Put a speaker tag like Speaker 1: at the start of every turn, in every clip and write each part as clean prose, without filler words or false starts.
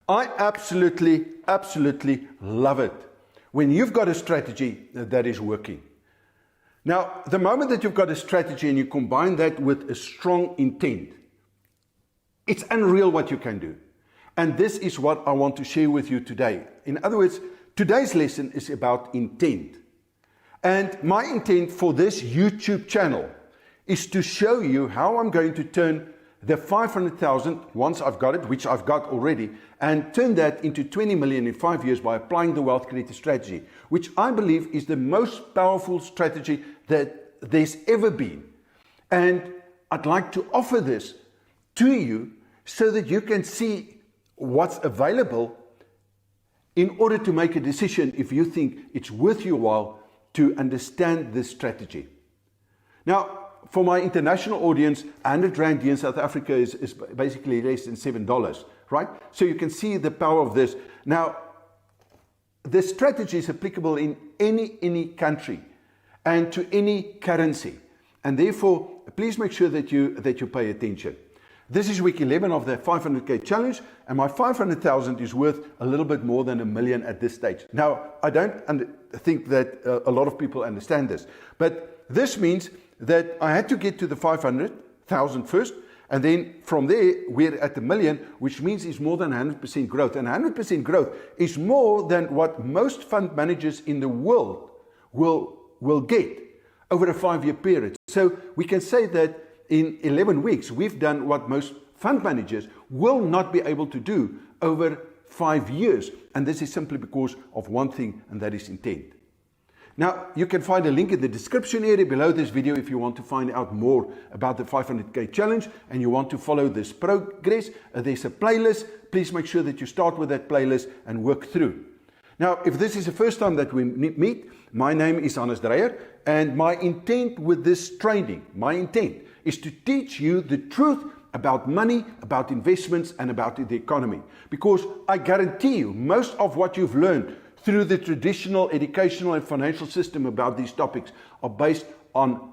Speaker 1: I absolutely love it when you've got a strategy that is working. Now, the moment that you've got a strategy and you combine that with a strong intent, it's unreal what you can do. And this is what I want to share with you today. In other words, today's lesson is about intent. And my intent for this YouTube channel is to show you how I'm going to turn the 500,000, once I've got it, which I've got already, and turn that into 20 million in 5 years by applying the wealth creator strategy, which I believe is the most powerful strategy that there's ever been. And I'd like to offer this to you so that you can see what's available in order to make a decision if you think it's worth your while to understand this strategy. Now, for my international audience, 100 Rand here in South Africa is basically less than $7, right? So you can see the power of this. Now, the strategy is applicable in any country and to any currency. And therefore, please make sure that you pay attention. This is week 11 of the 500K challenge, and my 500,000 is worth a little bit more than $1 million at this stage. Now, I don't think that a lot of people understand this, but this means that I had to get to the 500,000 first, and then from there we're at $1 million, which means it's more than 100% growth. And 100% growth is more than what most fund managers in the world will get over a 5-year period. So we can say that in 11 weeks, we've done what most fund managers will not be able to do over 5 years. And this is simply because of one thing, and that is intent. Now, you can find a link in the description area below this video if you want to find out more about the 500K challenge and you want to follow this progress. There's a playlist. Please make sure that you start with that playlist and work through. Now, if this is the first time that we meet, my name is Dreyer, and my intent with this training, my intent is to teach you the truth about money, about investments, and about the economy. Because I guarantee you, most of what you've learned through the traditional educational and financial system about these topics are based on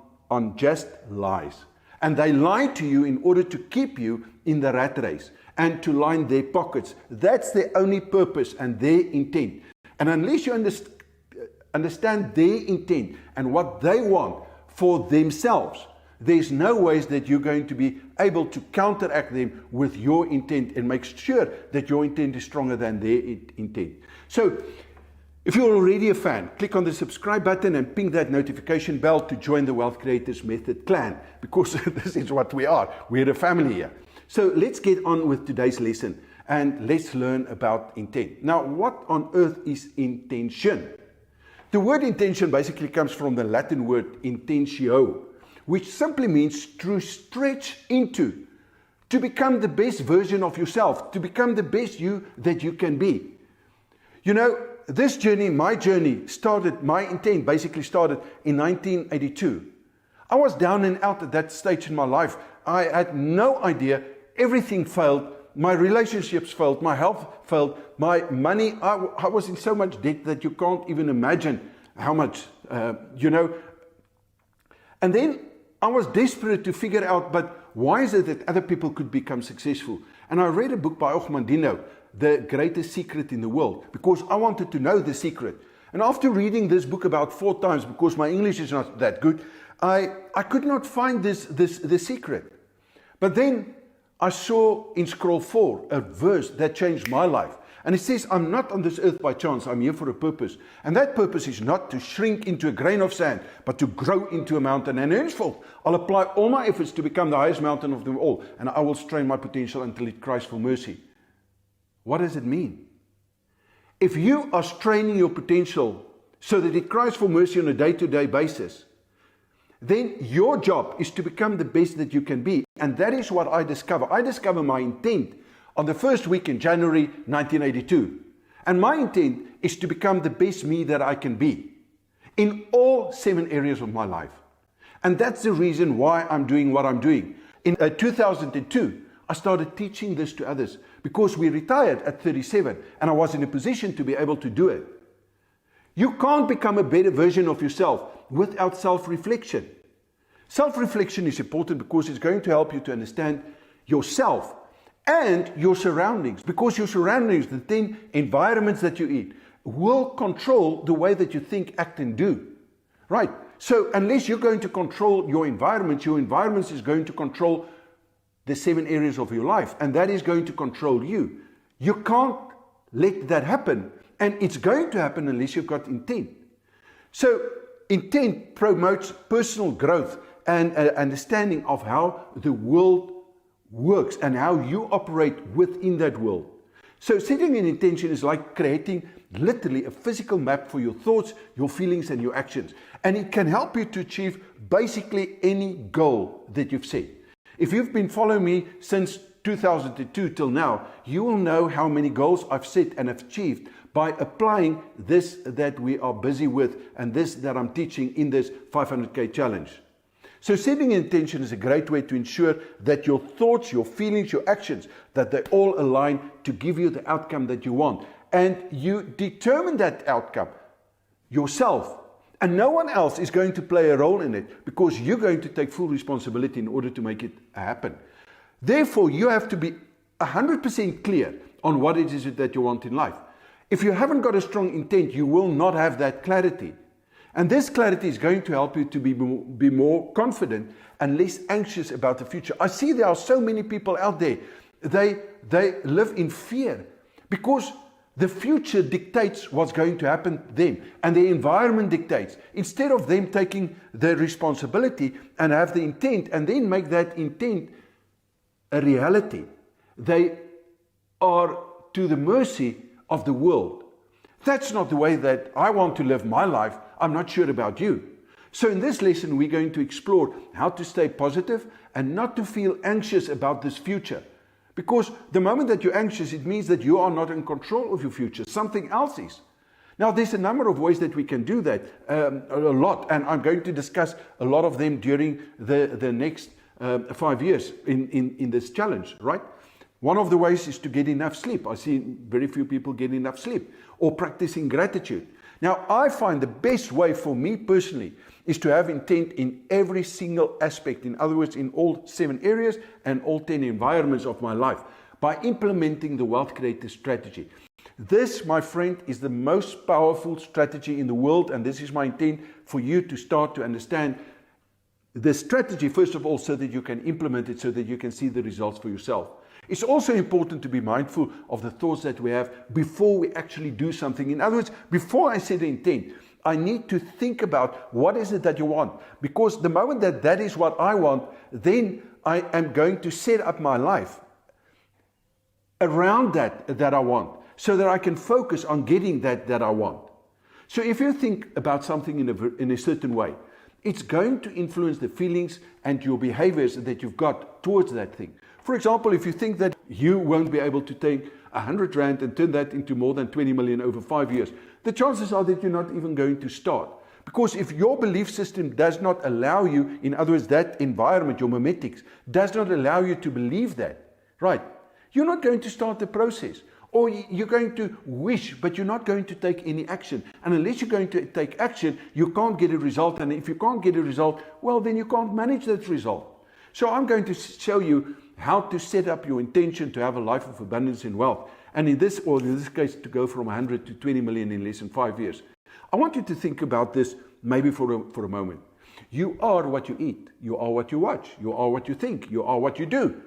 Speaker 1: just lies. And they lie to you in order to keep you in the rat race and to line their pockets. That's their only purpose and their intent. And unless you understand their intent and what they want for themselves, there's no ways that you're going to be able to counteract them with your intent and make sure that your intent is stronger than their intent. So, if you're already a fan, click on the subscribe button and ping that notification bell to join the Wealth Creators Method clan, because this is what we are. We're a family here. So let's get on with today's lesson and let's learn about intent. Now, what on earth is intention? The word intention basically comes from the Latin word intentio, which simply means to stretch into, to become the best version of yourself, to become the best you that you can be. You know, this journey, my journey started, my intent basically started in 1982. I was down and out at that stage in my life. I had no idea. Everything failed. My relationships failed. My health failed. My money, I was in so much debt that you can't even imagine how much, you know. And then I was desperate to figure out, but why is it that other people could become successful? And I read a book by Mandino, The Greatest Secret in the World, because I wanted to know the secret. And after reading this book about 4 times, because my English is not that good, I could not find the secret. But then I saw in scroll 4 a verse that changed my life. And it says, I'm not on this earth by chance, I'm here for a purpose. And that purpose is not to shrink into a grain of sand, but to grow into a mountain. And henceforth, I'll apply all my efforts to become the highest mountain of them all. And I will strain my potential until it cries for mercy. What does it mean? If you are straining your potential so that it cries for mercy on a day-to-day basis, then your job is to become the best that you can be. And that is what I discover. I discover my intent on the first week in January 1982. And my intent is to become the best me that I can be in all 7 areas of my life. And that's the reason why I'm doing what I'm doing. In 2002, I started teaching this to others because we retired at 37 and I was in a position to be able to do it. You can't become a better version of yourself without self-reflection. Self-reflection is important because it's going to help you to understand yourself and your surroundings, because your surroundings, the 10 environments that you eat, will control the way that you think, act, and do. Right? So unless you're going to control your environment is going to control the 7 areas of your life, and that is going to control you. You can't let that happen, and it's going to happen unless you've got intent. So intent promotes personal growth and understanding of how the world works and how you operate within that world. So setting an intention is like creating literally a physical map for your thoughts, your feelings, and your actions. And it can help you to achieve basically any goal that you've set. If you've been following me since 2002 till now, you will know how many goals I've set and have achieved by applying this that we are busy with and this that I'm teaching in this 500K challenge. So setting an intention is a great way to ensure that your thoughts, your feelings, your actions, that they all align to give you the outcome that you want. And you determine that outcome yourself. And no one else is going to play a role in it, because you're going to take full responsibility in order to make it happen. Therefore, you have to be 100% clear on what it is that you want in life. If you haven't got a strong intent, you will not have that clarity. And this clarity is going to help you to be more confident and less anxious about the future. I see there are so many people out there, they live in fear because the future dictates what's going to happen to them, and the environment dictates. Instead of them taking the responsibility and have the intent and then make that intent a reality, they are to the mercy of the world. That's not the way that I want to live my life. I'm not sure about you. So in this lesson, we're going to explore how to stay positive and not to feel anxious about this future. Because the moment that you're anxious, it means that you are not in control of your future. Something else is. Now, there's a number of ways that we can do that, a lot. And I'm going to discuss a lot of them during the next 5 years in this challenge, right? One of the ways is to get enough sleep. I see very few people get enough sleep, or practicing gratitude. Now, I find the best way for me personally is to have intent in every single aspect. In other words, in all 7 areas and all 10 environments of my life, by implementing the wealth creator strategy. This, my friend, is the most powerful strategy in the world, and this is my intent for you to start to understand the strategy, first of all, so that you can implement it, so that you can see the results for yourself. It's also important to be mindful of the thoughts that we have before we actually do something. In other words, before I set an intent, I need to think about what is it that you want. Because the moment that that is what I want, then I am going to set up my life around that I want, so that I can focus on getting that I want. So if you think about something in a certain way, it's going to influence the feelings and your behaviors that you've got towards that thing. For example, if you think that you won't be able to take 100 Rand and turn that into more than 20 million over 5 years, the chances are that you're not even going to start. Because if your belief system does not allow you, in other words, that environment, your memetics, does not allow you to believe that, right, you're not going to start the process. Or you're going to wish, but you're not going to take any action. And unless you're going to take action, you can't get a result. And if you can't get a result, well, then you can't manage that result. So I'm going to show you how to set up your intention to have a life of abundance and wealth. And in this case, to go from 100 to 20 million in less than 5 years. I want you to think about this maybe for a moment. You are what you eat. You are what you watch. You are what you think. You are what you do.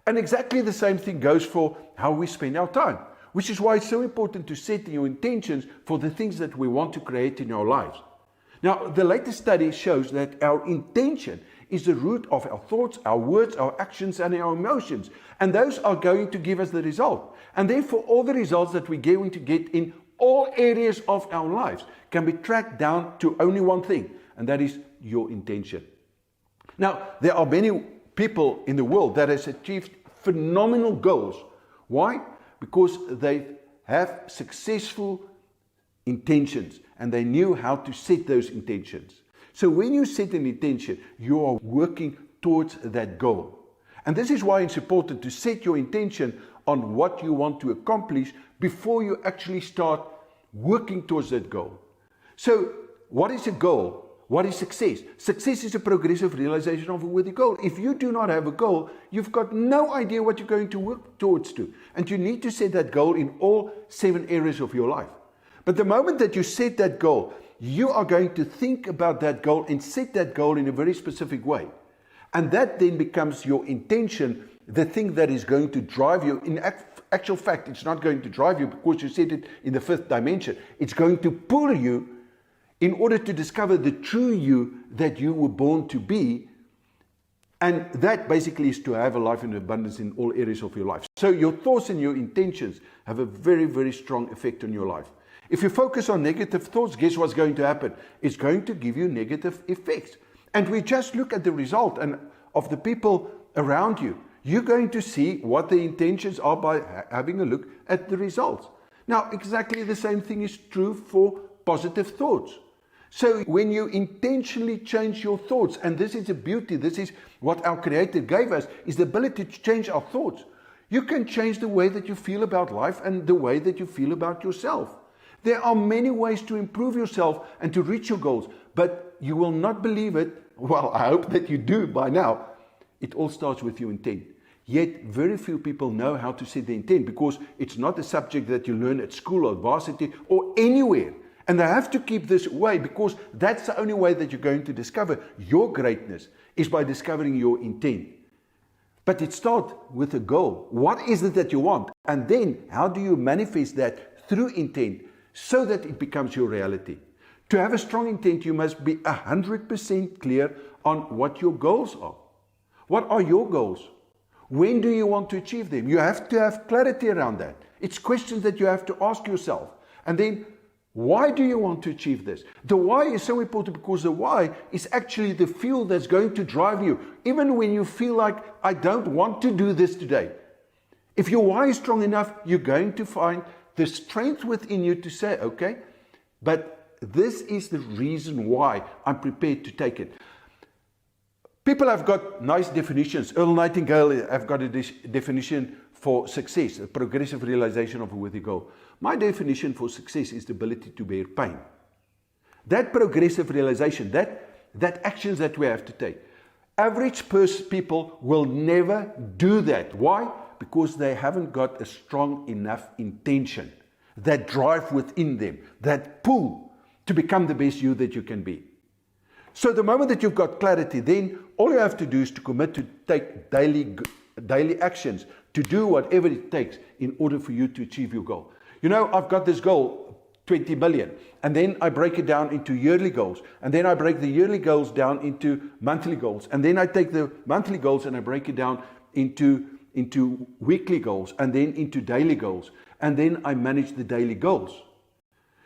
Speaker 1: And exactly the same thing goes for how we spend our time, which is why it's so important to set your intentions for the things that we want to create in our lives. Now, the latest study shows that our intention is the root of our thoughts, our words, our actions, and our emotions. And those are going to give us the result. And therefore, all the results that we're going to get in all areas of our lives can be tracked down to only one thing, and that is your intention. Now, there are many people in the world that has achieved phenomenal goals. Why? Because they have successful intentions and they knew how to set those intentions. So when you set an intention, you are working towards that goal. And this is why it's important to set your intention on what you want to accomplish before you actually start working towards that goal. So what is a goal? What is success? Success is a progressive realization of a worthy goal. If you do not have a goal, you've got no idea what you're going to work towards to. And you need to set that goal in all 7 areas of your life. But the moment that you set that goal, you are going to think about that goal and set that goal in a very specific way. And that then becomes your intention, the thing that is going to drive you. In actual fact, it's not going to drive you because you set it in the 5th dimension. It's going to pull you in order to discover the true you that you were born to be. And that basically is to have a life in abundance in all areas of your life. So your thoughts and your intentions have a very, very strong effect on your life. If you focus on negative thoughts, guess what's going to happen? It's going to give you negative effects. And we just look at the result and of the people around you. You're going to see what the intentions are by having a look at the results. Now, exactly the same thing is true for positive thoughts. So when you intentionally change your thoughts, and this is the beauty, this is what our Creator gave us, is the ability to change our thoughts. You can change the way that you feel about life and the way that you feel about yourself. There are many ways to improve yourself and to reach your goals, but you will not believe it. Well, I hope that you do by now. It all starts with your intent. Yet very few people know how to set the intent because it's not a subject that you learn at school or varsity or anywhere. And they have to keep this away because that's the only way that you're going to discover your greatness is by discovering your intent. But it starts with a goal. What is it that you want? And then how do you manifest that through intent so that it becomes your reality? To have a strong intent, you must be 100% clear on what your goals are. What are your goals? When do you want to achieve them? You have to have clarity around that. It's questions that you have to ask yourself. And then, why do you want to achieve this? The why is so important because the why is actually the fuel that's going to drive you. Even when you feel like, I don't want to do this today. If your why is strong enough, you're going to find the strength within you to say, okay, but this is the reason why I'm prepared to take it. People have got nice definitions. Earl Nightingale have got a definition for success, a progressive realization of a worthy goal. My definition for success is the ability to bear pain. That progressive realization, that actions that we have to take. Average people will never do that. Why? Because they haven't got a strong enough intention, that drive within them, that pull to become the best you that you can be. So the moment that you've got clarity, then all you have to do is to commit to take daily actions, to do whatever it takes in order for you to achieve your goal. You know, I've got this goal, 20 million, and then I break it down into yearly goals, and then I break the yearly goals down into monthly goals, and then I take the monthly goals and I break it down into weekly goals, and then into daily goals, and then I manage the daily goals.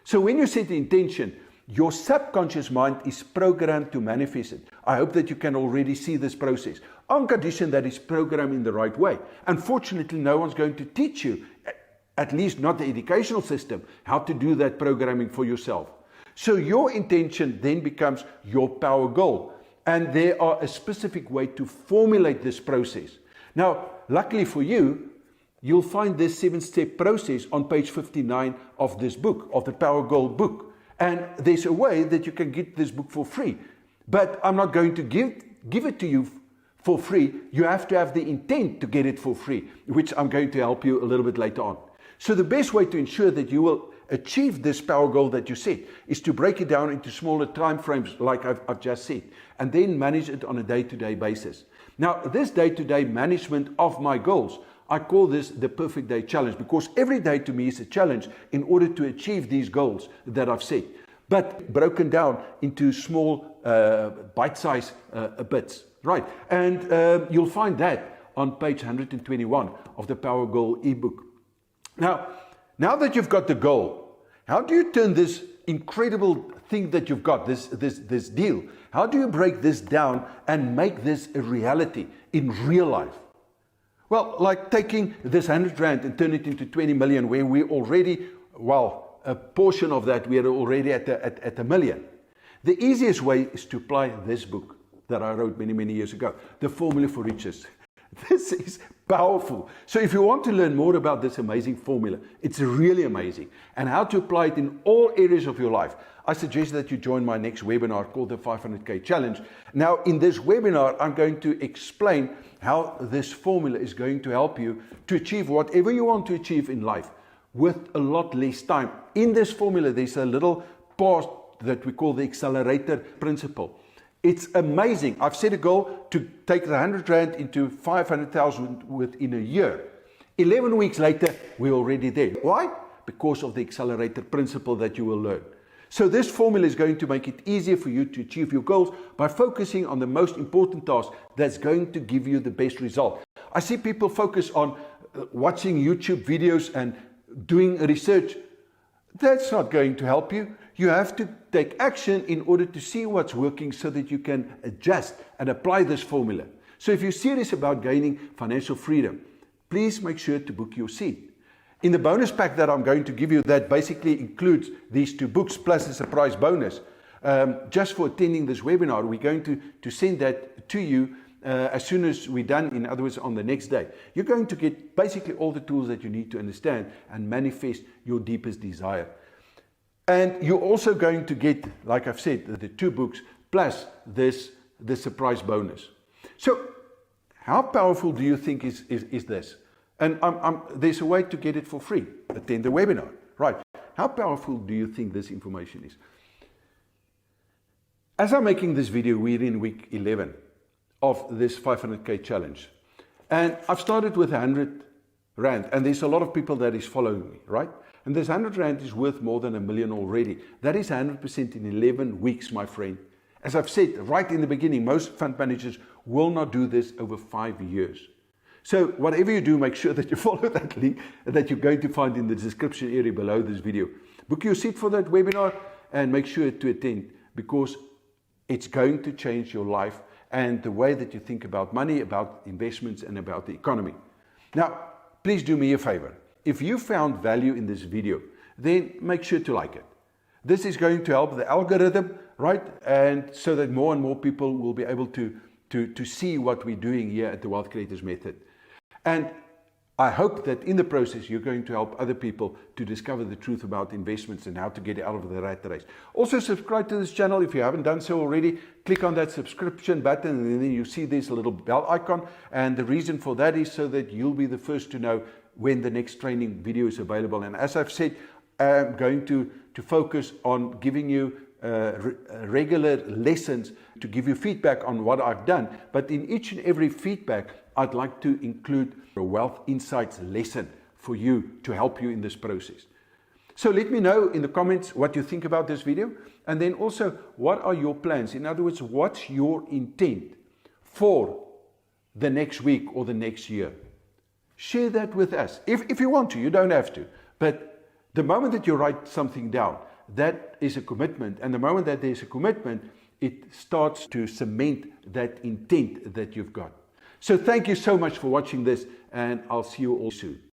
Speaker 1: So when you set the intention, your subconscious mind is programmed to manifest it. I hope that you can already see this process, on condition that it's programmed in the right way. Unfortunately, no one's going to teach you, at least not the educational system, how to do that programming for yourself. So your intention then becomes your power goal. And there are a specific way to formulate this process. Now, luckily for you, you'll find this 7-step process on page 59 of this book, of the Powergoal book. And there's a way that you can get this book for free. But I'm not going to give it to you for free. You have to have the intent to get it for free, which I'm going to help you a little bit later on. So the best way to ensure that you will achieve this power goal that you set is to break it down into smaller time frames like I've just said, and then manage it on a day-to-day basis. Now, this day-to-day management of my goals, I call this the perfect day challenge because every day to me is a challenge in order to achieve these goals that I've set, but broken down into small bite-sized bits, right? And you'll find that on page 121 of the Powergoal ebook. Now that you've got the goal, how do you turn this incredible thing that you've got, this deal, how do you break this down and make this a reality in real life? Well, like taking this 100 Rand and turn it into 20 million where we already, well, a portion of that we are already at a million. The easiest way is to apply this book that I wrote many years ago, The Formula for Riches. This is powerful. So if you want to learn more about this amazing formula, it's really amazing, and how to apply it in all areas of your life, I suggest that you join my next webinar called the 500K Challenge. Now, in this webinar, I'm going to explain how this formula is going to help you to achieve whatever you want to achieve in life with a lot less time. In this formula, there's a little part that we call the accelerator principle. It's amazing. I've set a goal to take the 100 Rand into 500,000 within a year. 11 weeks later, we're already there. Why? Because of the accelerator principle that you will learn. So this formula is going to make it easier for you to achieve your goals by focusing on the most important task that's going to give you the best result. I see people focus on watching YouTube videos and doing research. That's not going to help you. You have to take action in order to see what's working so that you can adjust and apply this formula. So if you're serious about gaining financial freedom, please make sure to book your seat. In the bonus pack that I'm going to give you, that basically includes these 2 books plus a surprise bonus. Just for attending this webinar, we're going to send that to you as soon as we're done, in other words, on the next day. You're going to get basically all the tools that you need to understand and manifest your deepest desire. And you're also going to get, like I've said, the 2 books plus this surprise bonus. So how powerful do you think is this? And there's a way to get it for free. Attend the webinar. Right. How powerful do you think this information is? As I'm making this video, we're in week 11 of this 500K challenge. And I've started with 100 Rand. And there's a lot of people that is following me, right? And this 100 Rand is worth more than $1 million already. That is 100% in 11 weeks, my friend. As I've said right in the beginning, most fund managers will not do this over 5 years. So whatever you do, make sure that you follow that link that you're going to find in the description area below this video. Book your seat for that webinar and make sure to attend, because it's going to change your life and the way that you think about money, about investments, and about the economy. Now, please do me a favor. If you found value in this video, then make sure to like it. This is going to help the algorithm, right? And so that more and more people will be able to see what we're doing here at the Wealth Creators Method. And I hope that in the process, you're going to help other people to discover the truth about investments and how to get out of the rat race. Also, subscribe to this channel if you haven't done so already. Click on that subscription button and then you see this little bell icon. And the reason for that is so that you'll be the first to know when the next training video is available. And as I've said, I'm going to focus on giving you regular lessons to give you feedback on what I've done. But in each and every feedback, I'd like to include a Wealth Insights lesson for you to help you in this process. So let me know in the comments what you think about this video. And then also, what are your plans? In other words, what's your intent for the next week or the next year? Share that with us. If you want to, you don't have to. But the moment that you write something down, that is a commitment. And the moment that there's a commitment, it starts to cement that intent that you've got. So thank you so much for watching this, and I'll see you all soon.